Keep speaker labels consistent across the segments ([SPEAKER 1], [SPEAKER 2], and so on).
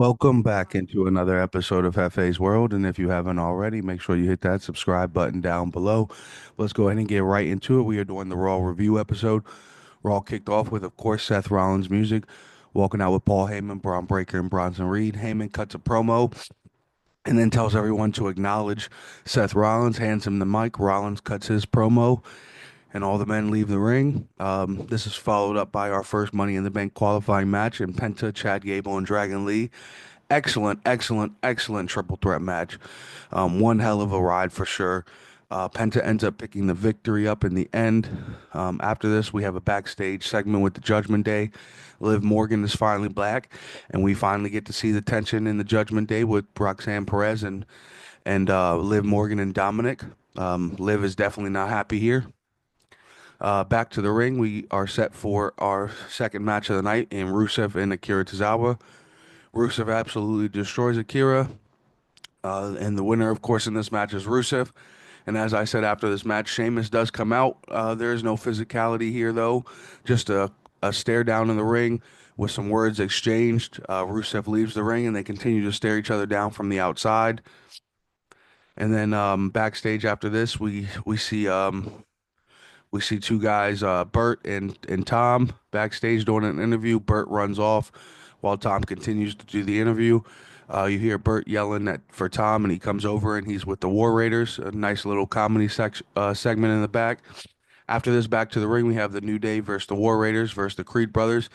[SPEAKER 1] Welcome back into another episode of FA's World. And if you haven't already, make sure you hit that subscribe button down below. Let's go ahead and get right into it. We are doing the Raw review episode. Raw kicked off with, of course, Seth Rollins music, walking out with Paul Heyman, Braun Breaker, and Bronson Reed. Heyman cuts a promo and then tells everyone to acknowledge Seth Rollins, hands him the mic. Rollins cuts his promo, and all the men leave the ring. This is followed up by our first Money in the Bank qualifying match in Penta, Chad Gable, and Dragon Lee. Excellent, excellent, excellent triple threat match. One hell of a ride for sure. Penta ends up picking the victory up in the end. After this, we have a backstage segment with the Judgment Day. Liv Morgan is finally back, and we finally get to see the tension in the Judgment Day with Roxanne Perez and Liv Morgan and Dominic. Liv is definitely not happy here. Back to the ring, we are set for our second match of the night in Rusev and Akira Tozawa. Rusev absolutely destroys Akira. And the winner, of course, in this match is Rusev. And as I said after this match, Sheamus does come out. There is no physicality here, though. Just a stare down in the ring with some words exchanged. Rusev leaves the ring and they continue to stare each other down from the outside. And then backstage after this, we see two guys, Bert and Tom, backstage doing an interview. Bert runs off while Tom continues to do the interview. You hear Bert yelling for Tom, and he comes over and he's with the War Raiders. A nice little comedy segment in the back. After this, back to the ring, we have the New Day versus the War Raiders versus the Creed Brothers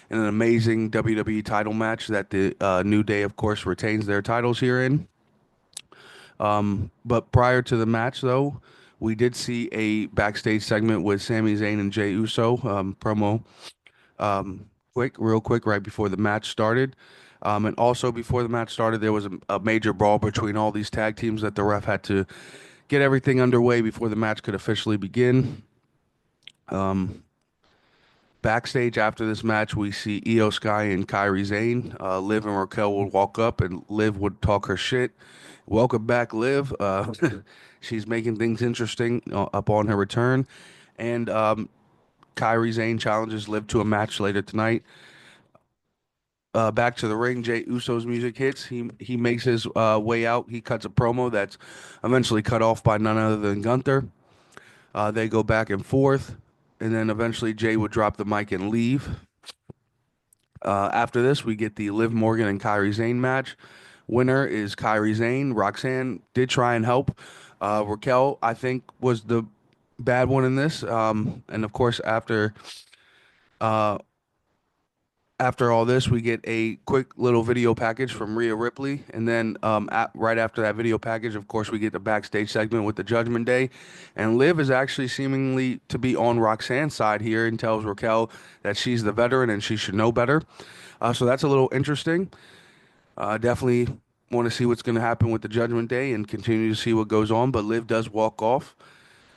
[SPEAKER 1] in an amazing WWE title match that the New Day, of course, retains their titles here in. But prior to the match, though, we did see a backstage segment with Sami Zayn and Jey Uso promo real quick, right before the match started. And also before the match started, there was a major brawl between all these tag teams that the ref had to get everything underway before the match could officially begin. Um, Backstage after this match, we see Io Sky and Kairi Sane. Liv and Raquel would walk up, and Liv would talk her shit. Welcome back, Liv. She's making things interesting upon her return, and Kairi Sane challenges Liv to a match later tonight. Back to the ring, Jey Uso's music hits. He makes his way out. He cuts a promo that's eventually cut off by none other than Gunther. They go back and forth, and then eventually Jey would drop the mic and leave. After this, we get the Liv Morgan and Kairi Sane match. Winner is Kairi Sane. Roxanne did try and help. Raquel, I think, was the bad one in this. And of course, uh, after all this, we get a quick little video package from Rhea Ripley, and then right after that video package, of course, we get the backstage segment with the Judgment Day, and Liv is actually seemingly to be on Roxanne's side here and tells Raquel that she's the veteran and she should know better. So that's a little interesting. Definitely want to see what's going to happen with the Judgment Day and continue to see what goes on, but Liv does walk off.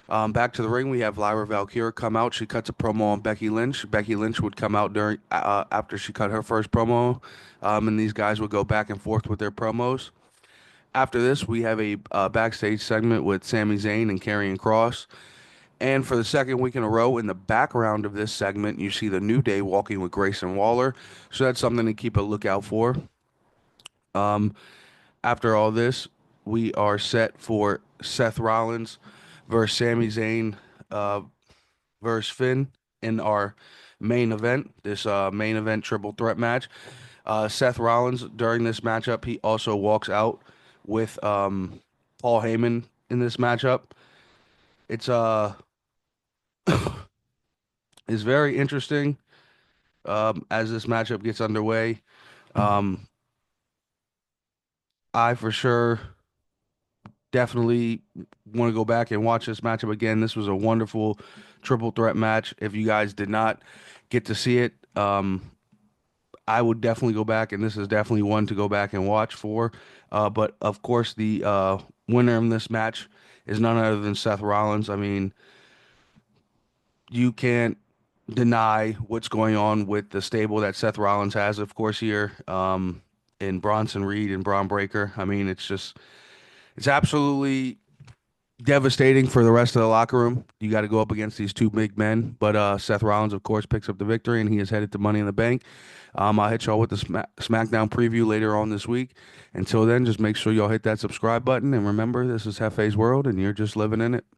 [SPEAKER 1] Back to the ring, we have Lyra Valkyria come out. She cuts a promo on Becky Lynch. Becky Lynch would come out during after she cut her first promo, and these guys would go back and forth with their promos. After this, we have a backstage segment with Sami Zayn and Karrion Kross. And for the second week in a row, in the background of this segment, you see the New Day walking with Grayson Waller. So that's something to keep a lookout for. Um, After all this, we are set for Seth Rollins versus Sami Zayn uh, versus Finn in our main event, this main event triple threat match. Seth Rollins, during this matchup, he also walks out with Paul Heyman in this matchup. It's is very interesting as this matchup gets underway. Um, I for sure definitely want to go back and watch this matchup again. This was a wonderful triple threat match. If you guys did not get to see it, I would definitely go back, and this is definitely one to go back and watch for. But of course, the winner in this match is none other than Seth Rollins. I mean, you can't deny what's going on with the stable that Seth Rollins has, of course, here in Bronson Reed and Braun Breaker. I mean, it's absolutely devastating for the rest of the locker room. You got to go up against these two big men, but Seth Rollins, of course, picks up the victory, and he is headed to Money in the Bank. I'll hit y'all with the SmackDown preview later on this week. Until then, just make sure y'all hit that subscribe button, and remember, this is Hefe's World, and you're just living in it.